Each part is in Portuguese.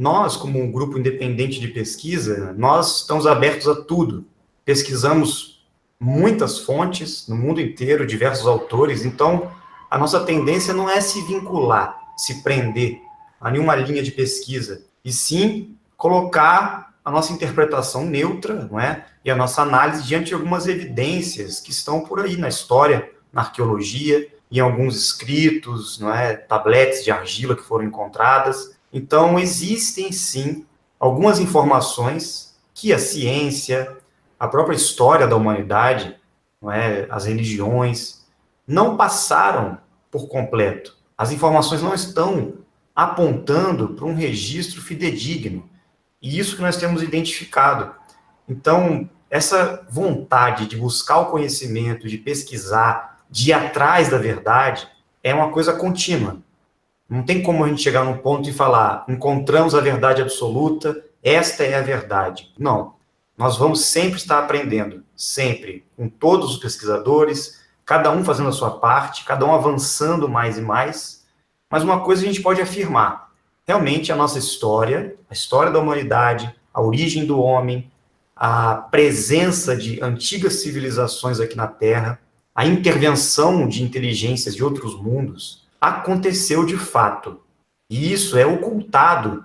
Nós, como um grupo independente de pesquisa, nós estamos abertos a tudo. Pesquisamos muitas fontes no mundo inteiro, diversos autores, então a nossa tendência não é se vincular, se prender a nenhuma linha de pesquisa, e sim colocar a nossa interpretação neutra, não é? E a nossa análise diante de algumas evidências que estão por aí na história, na arqueologia, em alguns escritos, não é? Tabletes de argila que foram encontradas. Então, existem, sim, algumas informações que a ciência, a própria história da humanidade, não é? As religiões, não passaram por completo. As informações não estão apontando para um registro fidedigno. E isso que nós temos identificado. Então, essa vontade de buscar o conhecimento, de pesquisar, de ir atrás da verdade, é uma coisa contínua. Não tem como a gente chegar num ponto e falar, encontramos a verdade absoluta, esta é a verdade. Não. Nós vamos sempre estar aprendendo, sempre, com todos os pesquisadores, cada um fazendo a sua parte, cada um avançando mais e mais. Mas uma coisa a gente pode afirmar, realmente a nossa história, a história da humanidade, a origem do homem, a presença de antigas civilizações aqui na Terra, a intervenção de inteligências de outros mundos, aconteceu de fato. E isso é ocultado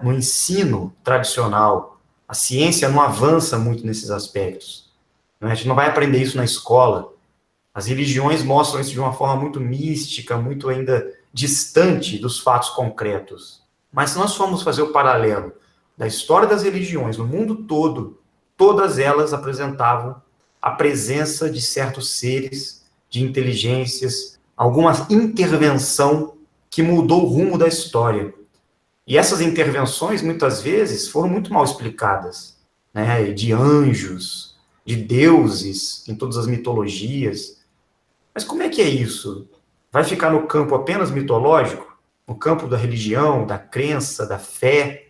no ensino tradicional. A ciência não avança muito nesses aspectos. A gente não vai aprender isso na escola. As religiões mostram isso de uma forma muito mística, muito ainda distante dos fatos concretos. Mas se nós formos fazer o paralelo da história das religiões no mundo todo, todas elas apresentavam a presença de certos seres, de inteligências, alguma intervenção que mudou o rumo da história. E essas intervenções, muitas vezes, foram muito mal explicadas, né? De anjos, de deuses, em todas as mitologias. Mas como é que é isso? Vai ficar no campo apenas mitológico? No campo da religião, da crença, da fé,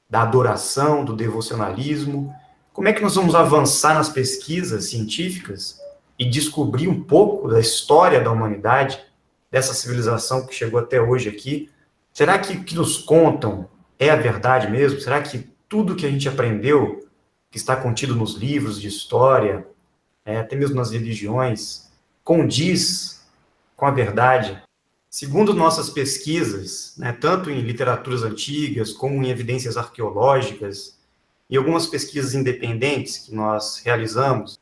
da adoração, do devocionalismo? Como é que nós vamos avançar nas pesquisas científicas e descobrir um pouco da história da humanidade, dessa civilização que chegou até hoje aqui? Será que o que nos contam é a verdade mesmo? Será que tudo que a gente aprendeu, que está contido nos livros de história, até mesmo nas religiões, condiz com a verdade? Segundo nossas pesquisas, né, tanto em literaturas antigas, como em evidências arqueológicas, e algumas pesquisas independentes que nós realizamos,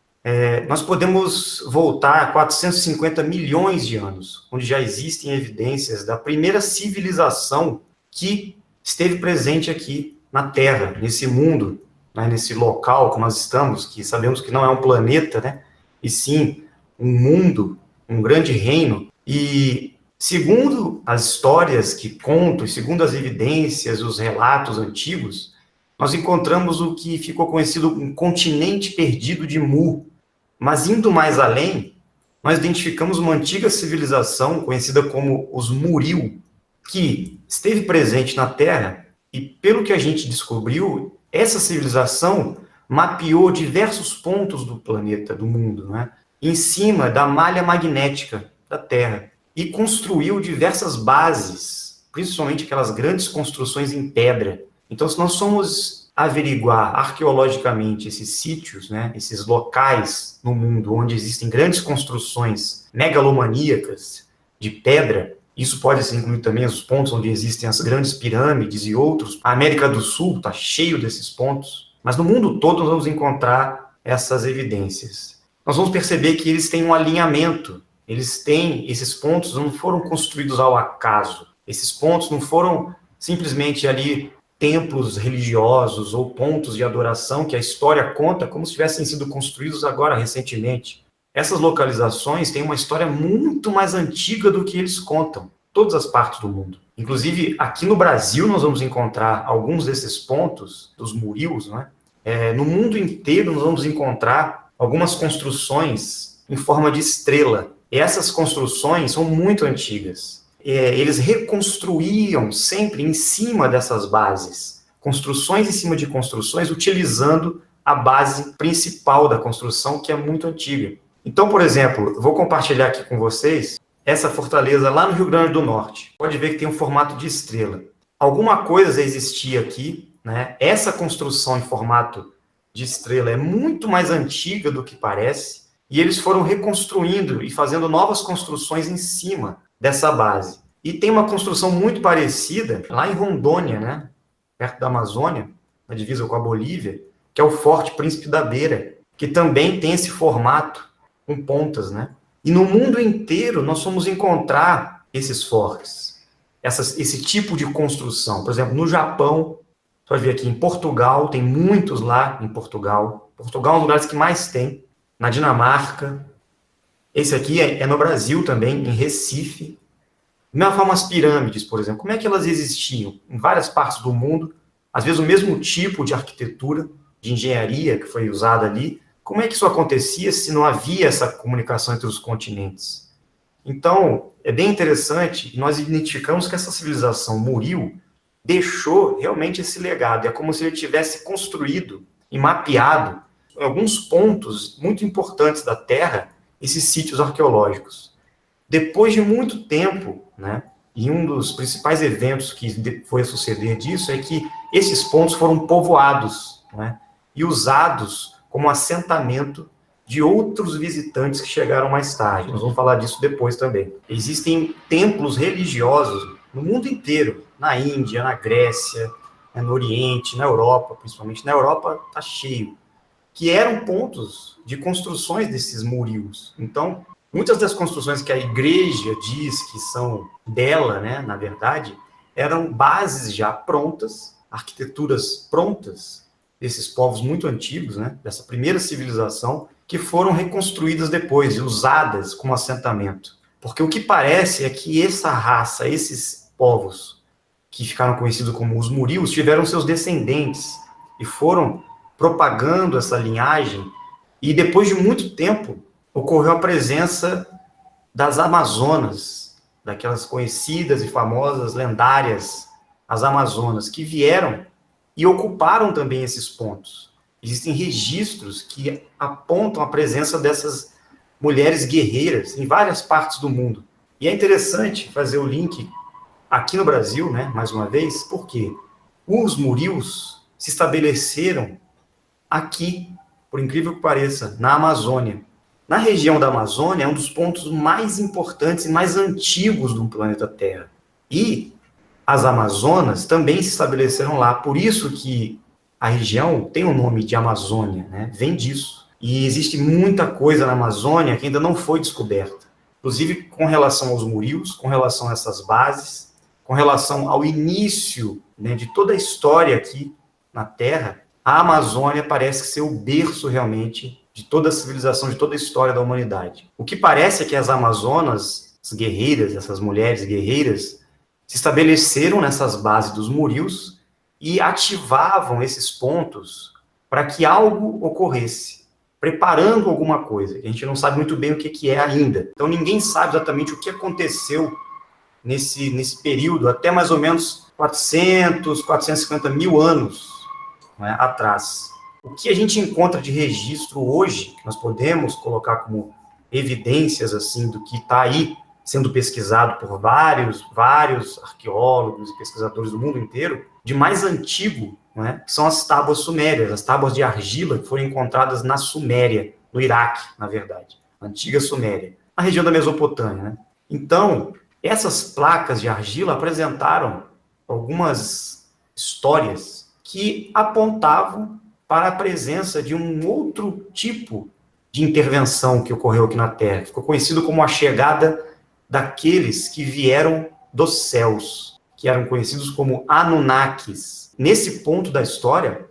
nós podemos voltar a 450 milhões de anos, onde já existem evidências da primeira civilização que esteve presente aqui na Terra, nesse mundo, né, nesse local que nós estamos, que sabemos que não é um planeta, né, e sim um mundo, um grande reino. E segundo as histórias que contam, segundo as evidências, os relatos antigos, nós encontramos o que ficou conhecido como um continente perdido de Mu. Mas indo mais além, nós identificamos uma antiga civilização conhecida como os Muriu, que esteve presente na Terra e, pelo que a gente descobriu, essa civilização mapeou diversos pontos do planeta, do mundo, né, em cima da malha magnética da Terra e construiu diversas bases, principalmente aquelas grandes construções em pedra. Então, se nós somos averiguar arqueologicamente esses sítios, né, esses locais no mundo onde existem grandes construções megalomaníacas de pedra, isso pode ser incluído também os pontos onde existem as grandes pirâmides e outros. A América do Sul está cheio desses pontos, mas no mundo todo nós vamos encontrar essas evidências. Nós vamos perceber que eles têm um alinhamento, esses pontos não foram construídos ao acaso, esses pontos não foram simplesmente ali templos religiosos ou pontos de adoração que a história conta como se tivessem sido construídos agora, recentemente. Essas localizações têm uma história muito mais antiga do que eles contam, todas as partes do mundo. Inclusive, aqui no Brasil, nós vamos encontrar alguns desses pontos, dos murios, né? No mundo inteiro, nós vamos encontrar algumas construções em forma de estrela. E essas construções são muito antigas. Eles reconstruíam sempre em cima dessas bases, construções em cima de construções, utilizando a base principal da construção, que é muito antiga. Então, por exemplo, eu vou compartilhar aqui com vocês essa fortaleza lá no Rio Grande do Norte. Pode ver que tem um formato de estrela. alguma coisa existia aqui, né? Essa construção em formato de estrela é muito mais antiga do que parece, e eles foram reconstruindo e fazendo novas construções em cima dessa base. E tem uma construção muito parecida lá em Rondônia, né? Perto da Amazônia, na divisa com a Bolívia, que é o Forte Príncipe da Beira, que também tem esse formato com pontas, né? E no mundo inteiro nós fomos encontrar esses fortes, esse tipo de construção. Por exemplo, no Japão, você pode ver aqui em Portugal, tem muitos lá em Portugal. Portugal é um dos lugares que mais tem. Na Dinamarca. Esse aqui é no Brasil também, em Recife. Da mesma forma, as pirâmides, por exemplo. Como é que elas existiam? Em várias partes do mundo, às vezes o mesmo tipo de arquitetura, de engenharia que foi usada ali. Como é que isso acontecia se não havia essa comunicação entre os continentes? Então, é bem interessante, e nós identificamos que essa civilização Muril deixou realmente esse legado. É como se ele tivesse construído e mapeado em alguns pontos muito importantes da Terra esses sítios arqueológicos. Depois de muito tempo, né, e um dos principais eventos que foi a suceder disso é que esses pontos foram povoados, né, e usados como assentamento de outros visitantes que chegaram mais tarde. Nós vamos falar disso depois também. Existem templos religiosos no mundo inteiro, na Índia, na Grécia, no Oriente, na Europa, principalmente. Na Europa está cheio, que eram pontos de construções desses murios. Então, muitas das construções que a igreja diz que são dela, né, na verdade, eram bases já prontas, arquiteturas prontas, desses povos muito antigos, né, dessa primeira civilização, que foram reconstruídas depois e usadas como assentamento. Porque o que parece é que essa raça, esses povos que ficaram conhecidos como os murios, tiveram seus descendentes e foram propagando essa linhagem, e depois de muito tempo ocorreu a presença das Amazonas, daquelas conhecidas e famosas, lendárias, as Amazonas, que vieram e ocuparam também esses pontos. Existem registros que apontam a presença dessas mulheres guerreiras em várias partes do mundo. E é interessante fazer o link aqui no Brasil, né, mais uma vez, porque os murios se estabeleceram aqui, por incrível que pareça, na Amazônia. Na região da Amazônia é um dos pontos mais importantes e mais antigos do planeta Terra. E as Amazonas também se estabeleceram lá, por isso que a região tem o nome de Amazônia, né? Vem disso. E existe muita coisa na Amazônia que ainda não foi descoberta. Inclusive com relação aos murios, com relação a essas bases, com relação ao início, né, de toda a história aqui na Terra, a Amazônia parece ser o berço realmente de toda a civilização, de toda a história da humanidade. O que parece é que as Amazonas, as guerreiras, essas mulheres guerreiras, se estabeleceram nessas bases dos murios e ativavam esses pontos para que algo ocorresse, preparando alguma coisa. A gente não sabe muito bem o que é ainda. Então ninguém sabe exatamente o que aconteceu nesse período, até mais ou menos 400, 450 mil anos, né, atrás. O que a gente encontra de registro hoje, que nós podemos colocar como evidências assim do que está aí sendo pesquisado por vários arqueólogos e pesquisadores do mundo inteiro, de mais antigo, né, que são as tábuas sumérias, as tábuas de argila que foram encontradas na Suméria, no Iraque, na verdade, a antiga Suméria, na região da Mesopotâmia, né? Então, essas placas de argila apresentaram algumas histórias que apontavam para a presença de um outro tipo de intervenção que ocorreu aqui na Terra. Ficou conhecido como a chegada daqueles que vieram dos céus, que eram conhecidos como Anunnakis. Nesse ponto da história,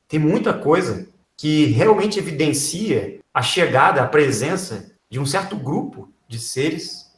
tem muita coisa que realmente evidencia a chegada, a presença de um certo grupo de seres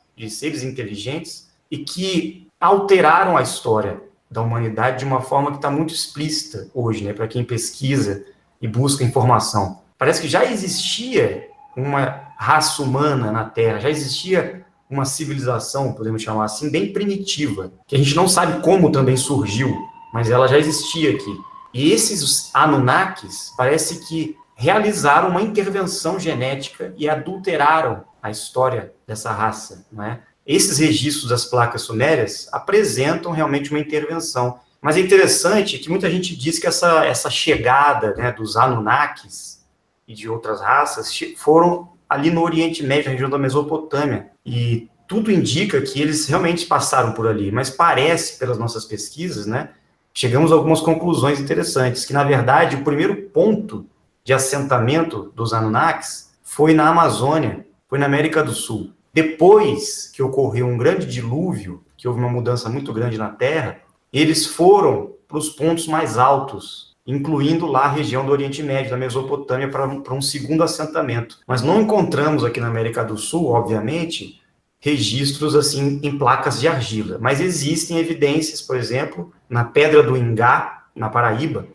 inteligentes e que alteraram a história da humanidade de uma forma que está muito explícita hoje, né, para quem pesquisa e busca informação. Parece que já existia uma raça humana na Terra, já existia uma civilização, podemos chamar assim, bem primitiva, que a gente não sabe como também surgiu, mas ela já existia aqui. E esses Anunnakis parece que realizaram uma intervenção genética e adulteraram a história dessa raça, não é? Esses registros das placas sumérias apresentam realmente uma intervenção. Mas é interessante que muita gente diz que essa chegada, né, dos Anunnakis e de outras raças foram ali no Oriente Médio, na região da Mesopotâmia. E tudo indica que eles realmente passaram por ali, mas parece, pelas nossas pesquisas, né, chegamos a algumas conclusões interessantes, que, na verdade, o primeiro ponto de assentamento dos Anunnakis foi na Amazônia, foi na América do Sul. Depois que ocorreu um grande dilúvio, que houve uma mudança muito grande na Terra, eles foram para os pontos mais altos, incluindo lá a região do Oriente Médio, da Mesopotâmia, para um segundo assentamento. Mas não encontramos aqui na América do Sul, obviamente, registros assim em placas de argila, mas existem evidências, por exemplo, na Pedra do Ingá, na Paraíba,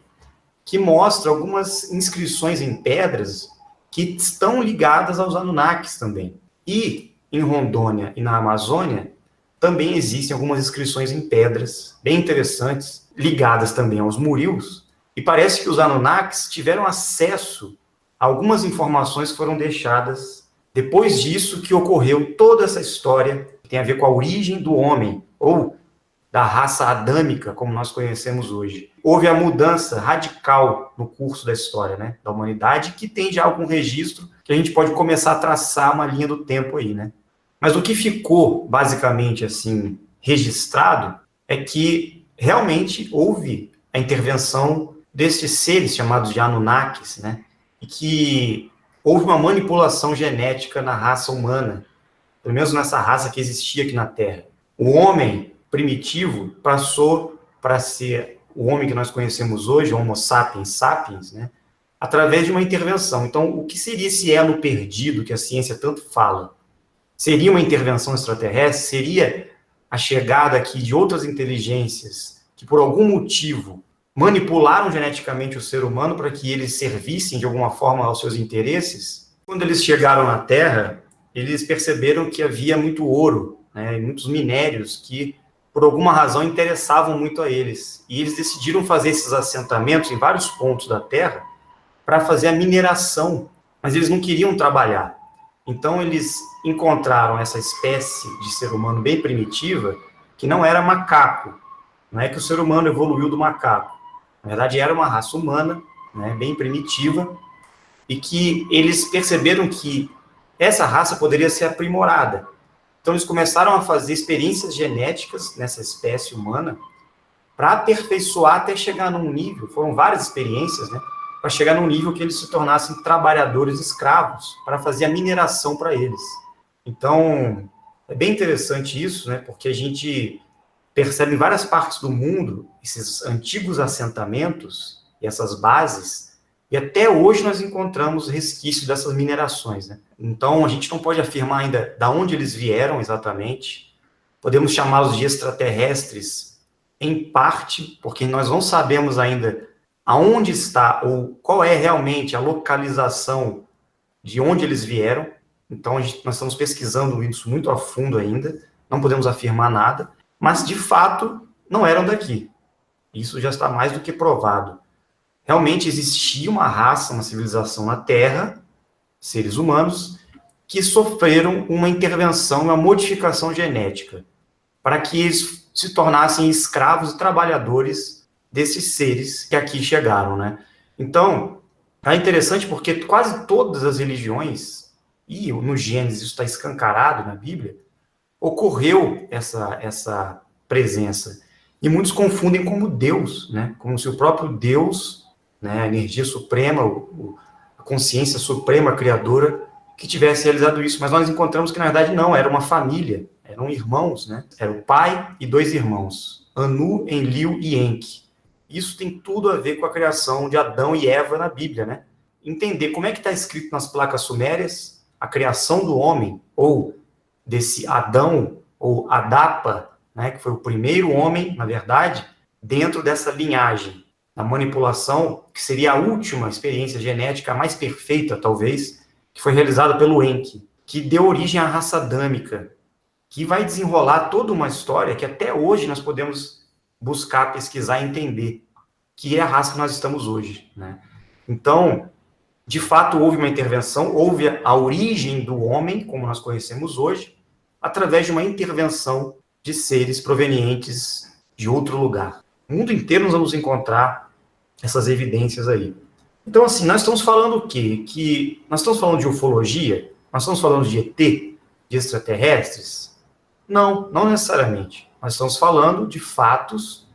que mostra algumas inscrições em pedras que estão ligadas aos Anunnakis também. E em Rondônia e na Amazônia também existem algumas inscrições em pedras bem interessantes, ligadas também aos Murius, e parece que os Anunnakis tiveram acesso a algumas informações que foram deixadas depois disso, que ocorreu toda essa história que tem a ver com a origem do homem, ou da raça adâmica, como nós conhecemos hoje. Houve a mudança radical no curso da história, né, da humanidade, que tem já algum registro que a gente pode começar a traçar uma linha do tempo aí, né? Mas o que ficou, basicamente, assim, registrado é que realmente houve a intervenção desses seres chamados de Anunnakis, né, e que houve uma manipulação genética na raça humana, pelo menos nessa raça que existia aqui na Terra. O homem primitivo passou para ser o homem que nós conhecemos hoje, Homo sapiens sapiens, né, através de uma intervenção. Então, o que seria esse elo perdido que a ciência tanto fala? Seria uma intervenção extraterrestre? Seria a chegada aqui de outras inteligências que, por algum motivo, manipularam geneticamente o ser humano para que eles servissem de alguma forma aos seus interesses? Quando eles chegaram na Terra, eles perceberam que havia muito ouro, né, e muitos minérios que, por alguma razão, interessavam muito a eles. E eles decidiram fazer esses assentamentos em vários pontos da Terra para fazer a mineração, mas eles não queriam trabalhar. Então, eles encontraram essa espécie de ser humano bem primitiva, que não era macaco. Não é que o ser humano evoluiu do macaco. Na verdade, era uma raça humana, né, bem primitiva, e que eles perceberam que essa raça poderia ser aprimorada. Então, eles começaram a fazer experiências genéticas nessa espécie humana para aperfeiçoar até chegar num nível, foram várias experiências, né, para chegar num nível que eles se tornassem trabalhadores escravos, para fazer a mineração para eles. Então, é bem interessante isso, né, porque a gente percebe em várias partes do mundo esses antigos assentamentos e essas bases, e até hoje nós encontramos resquícios dessas minerações, né? Então, a gente não pode afirmar ainda de onde eles vieram exatamente, podemos chamá-los de extraterrestres em parte, porque nós não sabemos ainda aonde está ou qual é realmente a localização de onde eles vieram. Então, nós estamos pesquisando isso muito a fundo ainda, não podemos afirmar nada, mas, de fato, não eram daqui. Isso já está mais do que provado. Realmente existia uma raça, uma civilização na Terra, seres humanos, que sofreram uma intervenção, uma modificação genética, para que eles se tornassem escravos e trabalhadores desses seres que aqui chegaram, né? Então, é interessante porque quase todas as religiões, e no Gênesis isso está escancarado na Bíblia, ocorreu essa presença. E muitos confundem como Deus, né? Como se o próprio Deus, né, a energia suprema, a consciência suprema criadora, que tivesse realizado isso. Mas nós encontramos que, na verdade, não, era uma família, eram irmãos, né? Era o pai e dois irmãos, Anu, Enlil e Enki. Isso tem tudo a ver com a criação de Adão e Eva na Bíblia, né? Entender como é que está escrito nas placas sumérias a criação do homem, ou desse Adão, ou Adapa, né, que foi o primeiro homem, na verdade, dentro dessa linhagem, a manipulação, que seria a última experiência genética, a mais perfeita, talvez, que foi realizada pelo Enki, que deu origem à raça adâmica, que vai desenrolar toda uma história que até hoje nós podemos buscar, pesquisar e entender, que é a raça que nós estamos hoje, né? Então, de fato, houve uma intervenção, houve a origem do homem, como nós conhecemos hoje, através de uma intervenção de seres provenientes de outro lugar. No mundo inteiro nós vamos encontrar essas evidências aí. Então, assim, nós estamos falando o quê? Que nós estamos falando de ufologia? Nós estamos falando de ET? De extraterrestres? Não, não necessariamente. Nós estamos falando de fatos,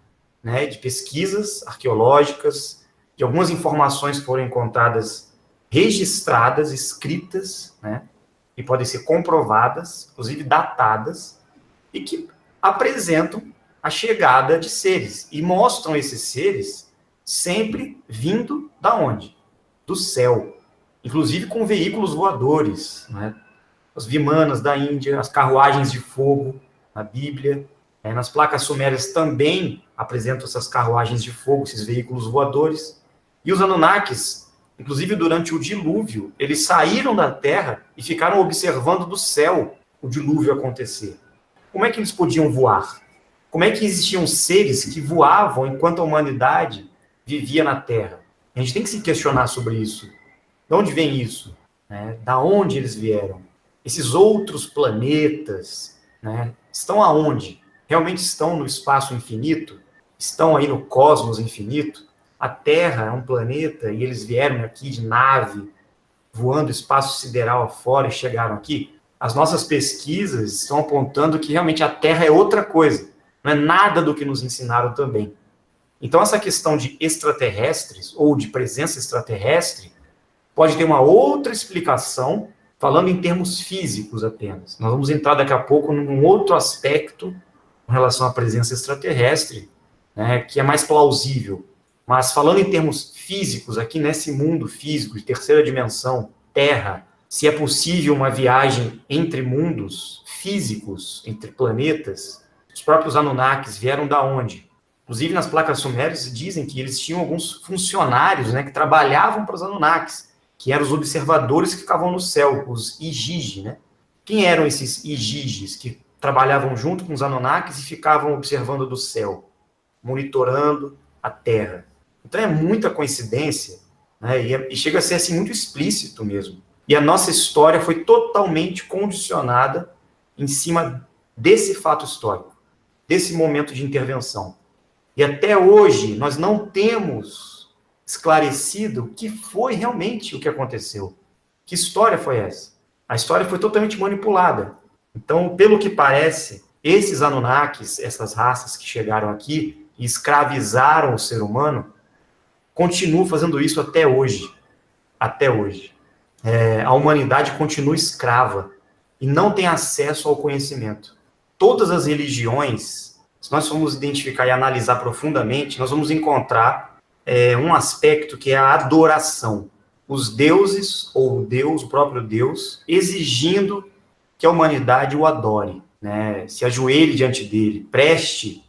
né, de pesquisas arqueológicas, de algumas informações que foram encontradas registradas, escritas, né, e podem ser comprovadas, inclusive datadas, e que apresentam a chegada de seres, e mostram esses seres sempre vindo da onde? Do céu. Inclusive com veículos voadores, né? As vimanas da Índia, as carruagens de fogo na Bíblia. Nas placas sumérias também apresentam essas carruagens de fogo, esses veículos voadores. E os Anunnakis, inclusive durante o dilúvio, eles saíram da Terra e ficaram observando do céu o dilúvio acontecer. Como é que eles podiam voar? Como é que existiam seres que voavam enquanto a humanidade vivia na Terra? A gente tem que se questionar sobre isso. De onde vem isso? Da onde eles vieram? Esses outros planetas, né, estão aonde? Realmente estão no espaço infinito? Estão aí no cosmos infinito? A Terra é um planeta e eles vieram aqui de nave, voando espaço sideral afora e chegaram aqui? As nossas pesquisas estão apontando que realmente a Terra é outra coisa. Não é nada do que nos ensinaram também. Então, essa questão de extraterrestres, ou de presença extraterrestre, pode ter uma outra explicação, falando em termos físicos apenas. Nós vamos entrar daqui a pouco num outro aspecto com relação à presença extraterrestre, né, que é mais plausível. Mas falando em termos físicos, aqui nesse mundo físico, de terceira dimensão, Terra, se é possível uma viagem entre mundos físicos, entre planetas, os próprios Anunnakis vieram da onde? Inclusive, nas placas sumérias dizem que eles tinham alguns funcionários, né, que trabalhavam para os Anunnakis, que eram os observadores que ficavam no céu, os Igigi, né? Quem eram esses Igigis que trabalhavam junto com os Anunnakis e ficavam observando do céu, monitorando a Terra? Então é muita coincidência, né? E chega a ser assim muito explícito mesmo. E a nossa história foi totalmente condicionada em cima desse fato histórico, desse momento de intervenção. E até hoje nós não temos esclarecido o que foi realmente o que aconteceu. Que história foi essa? A história foi totalmente manipulada. Então, pelo que parece, esses Anunnakis, essas raças que chegaram aqui e escravizaram o ser humano, continuam fazendo isso até hoje. Até hoje. A humanidade continua escrava e não tem acesso ao conhecimento. Todas as religiões, se nós formos identificar e analisar profundamente, nós vamos encontrar um aspecto que é a adoração. Os deuses, ou Deus, o próprio Deus, exigindo que a humanidade o adore, né? Se ajoelhe diante dele, preste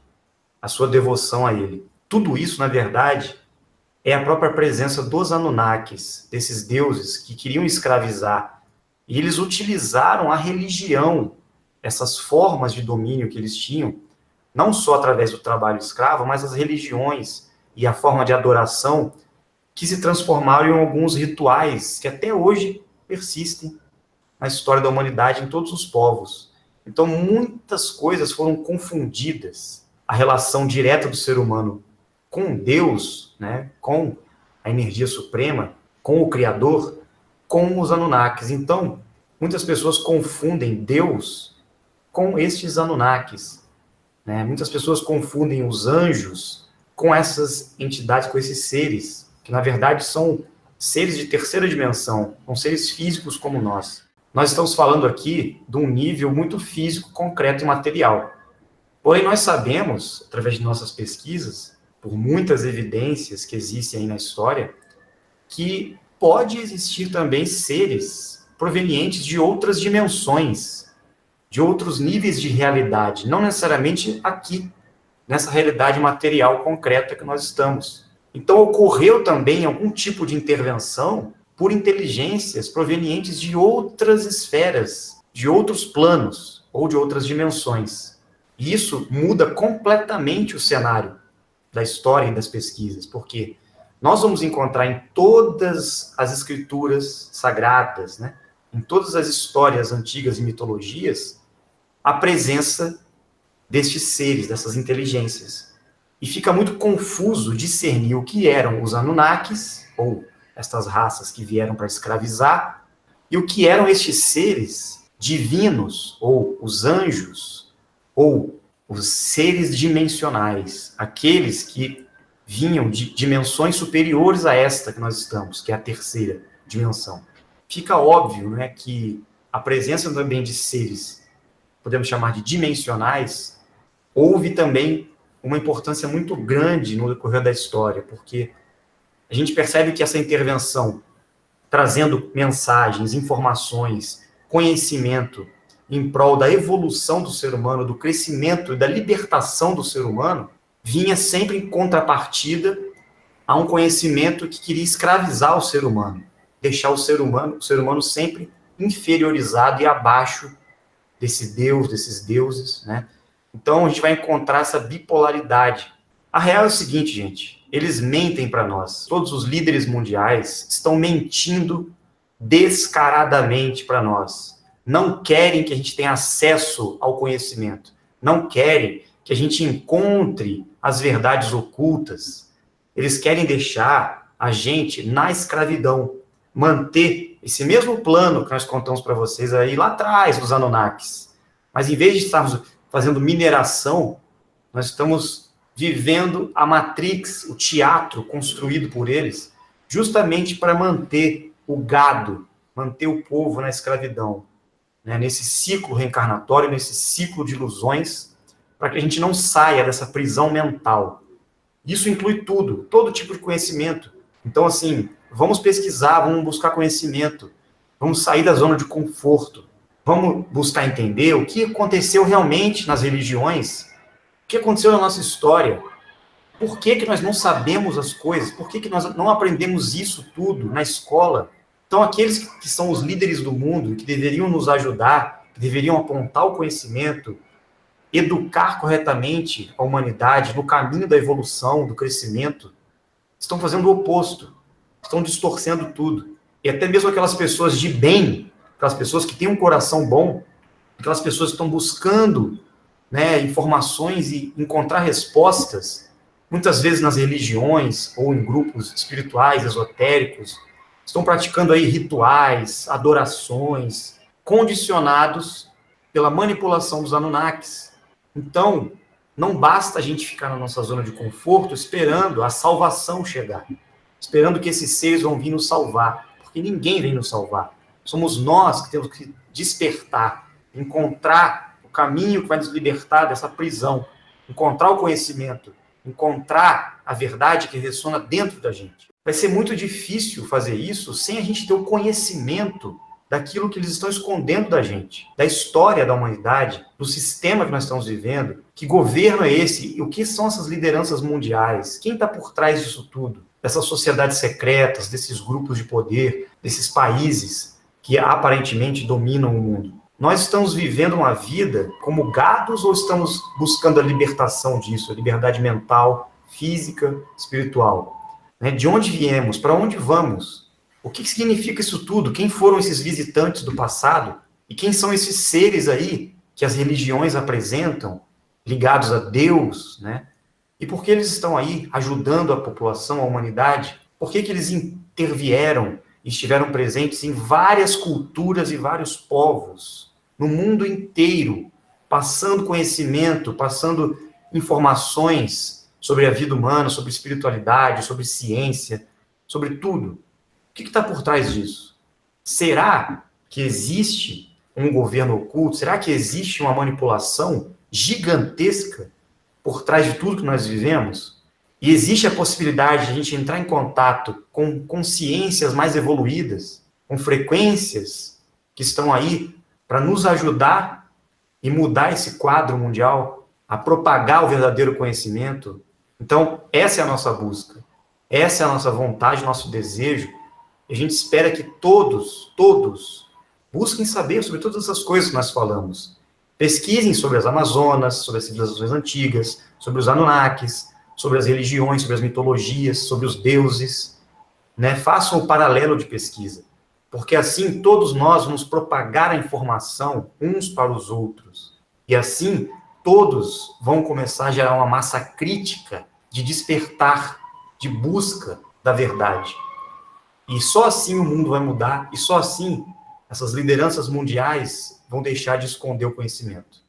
a sua devoção a ele. Tudo isso, na verdade, é a própria presença dos Anunnakis, desses deuses que queriam escravizar. E eles utilizaram a religião, essas formas de domínio que eles tinham, não só através do trabalho escravo, mas as religiões e a forma de adoração que se transformaram em alguns rituais que até hoje persistem na história da humanidade, em todos os povos. Então, muitas coisas foram confundidas. A relação direta do ser humano com Deus, né, com a energia suprema, com o Criador, com os Anunnakis. Então, muitas pessoas confundem Deus com estes Anunnakis, né? Muitas pessoas confundem os anjos com essas entidades, com esses seres, que na verdade são seres de terceira dimensão, são seres físicos como nós. Nós estamos falando aqui de um nível muito físico, concreto e material. Porém, nós sabemos, através de nossas pesquisas, por muitas evidências que existem aí na história, que pode existir também seres provenientes de outras dimensões, de outros níveis de realidade, não necessariamente aqui, nessa realidade material concreta que nós estamos. Então, ocorreu também algum tipo de intervenção por inteligências provenientes de outras esferas, de outros planos ou de outras dimensões. E isso muda completamente o cenário da história e das pesquisas, porque nós vamos encontrar em todas as escrituras sagradas, né, em todas as histórias antigas e mitologias, a presença destes seres, dessas inteligências. e fica muito confuso discernir o que eram os Anunnakis, ou estas raças que vieram para escravizar, e o que eram estes seres divinos, ou os anjos, ou os seres dimensionais, aqueles que vinham de dimensões superiores a esta que nós estamos, que é a terceira dimensão. Fica óbvio, né, que a presença também de seres, podemos chamar de dimensionais, houve também uma importância muito grande no decorrer da história, porque a gente percebe que essa intervenção, trazendo mensagens, informações, conhecimento em prol da evolução do ser humano, do crescimento e da libertação do ser humano, vinha sempre em contrapartida a um conhecimento que queria escravizar o ser humano, deixar o ser humano sempre inferiorizado e abaixo desse Deus, desses deuses, né? Então a gente vai encontrar essa bipolaridade. A real é o seguinte, gente, eles mentem para nós. Todos os líderes mundiais estão mentindo descaradamente para nós. Não querem que a gente tenha acesso ao conhecimento. Não querem que a gente encontre as verdades ocultas. Eles querem deixar a gente na escravidão, manter esse mesmo plano que nós contamos para vocês aí lá atrás, dos Anunnakis. Mas em vez de estarmos fazendo mineração, nós estamos vivendo a Matrix, o teatro construído por eles, justamente para manter o gado, manter o povo na escravidão, né? Nesse ciclo reencarnatório, nesse ciclo de ilusões, para que a gente não saia dessa prisão mental. Isso inclui tudo, todo tipo de conhecimento. Então, assim, vamos pesquisar, vamos buscar conhecimento, vamos sair da zona de conforto, vamos buscar entender o que aconteceu realmente nas religiões, o que aconteceu na nossa história, por que nós não sabemos as coisas, por que nós não aprendemos isso tudo na escola. Então, aqueles que são os líderes do mundo, que deveriam nos ajudar, que deveriam apontar o conhecimento, educar corretamente a humanidade no caminho da evolução, do crescimento, estão fazendo o oposto, estão distorcendo tudo. E até mesmo aquelas pessoas de bem, aquelas pessoas que têm um coração bom, aquelas pessoas que estão buscando, né, informações e encontrar respostas, muitas vezes nas religiões ou em grupos espirituais, esotéricos, estão praticando aí rituais, adorações, condicionados pela manipulação dos Anunnakis. Então, não basta a gente ficar na nossa zona de conforto esperando a salvação chegar, esperando que esses seres vão vir nos salvar, porque ninguém vem nos salvar. Somos nós que temos que despertar, encontrar o caminho que vai nos libertar dessa prisão, encontrar o conhecimento, encontrar a verdade que ressona dentro da gente. Vai ser muito difícil fazer isso sem a gente ter o conhecimento daquilo que eles estão escondendo da gente, da história da humanidade, do sistema que nós estamos vivendo, que governo é esse, e o que são essas lideranças mundiais, quem está por trás disso tudo, dessas sociedades secretas, desses grupos de poder, desses países que aparentemente dominam o mundo. Nós estamos vivendo uma vida como gados ou estamos buscando a libertação disso, a liberdade mental, física, espiritual? Né? De onde viemos? Para onde vamos? O que significa isso tudo? Quem foram esses visitantes do passado? E quem são esses seres aí que as religiões apresentam, ligados a Deus, né? E por que eles estão aí ajudando a população, a humanidade? Por que eles intervieram e estiveram presentes em várias culturas e vários povos, no mundo inteiro, passando conhecimento, passando informações sobre a vida humana, sobre espiritualidade, sobre ciência, sobre tudo? O que está por trás disso? Será que existe um governo oculto? Será que existe uma manipulação gigantesca por trás de tudo que nós vivemos? E existe a possibilidade de a gente entrar em contato com consciências mais evoluídas, com frequências que estão aí para nos ajudar e mudar esse quadro mundial, a propagar o verdadeiro conhecimento? Então, essa é a nossa busca, essa é a nossa vontade, nosso desejo. E a gente espera que todos busquem saber sobre todas essas coisas que nós falamos. Pesquisem sobre as Amazonas, sobre as civilizações antigas, sobre os Anunnakis, sobre as religiões, sobre as mitologias, sobre os deuses, né? Façam o paralelo de pesquisa, porque assim todos nós vamos propagar a informação uns para os outros. E assim todos vão começar a gerar uma massa crítica de despertar, de busca da verdade. E só assim o mundo vai mudar, e só assim essas lideranças mundiais vão deixar de esconder o conhecimento.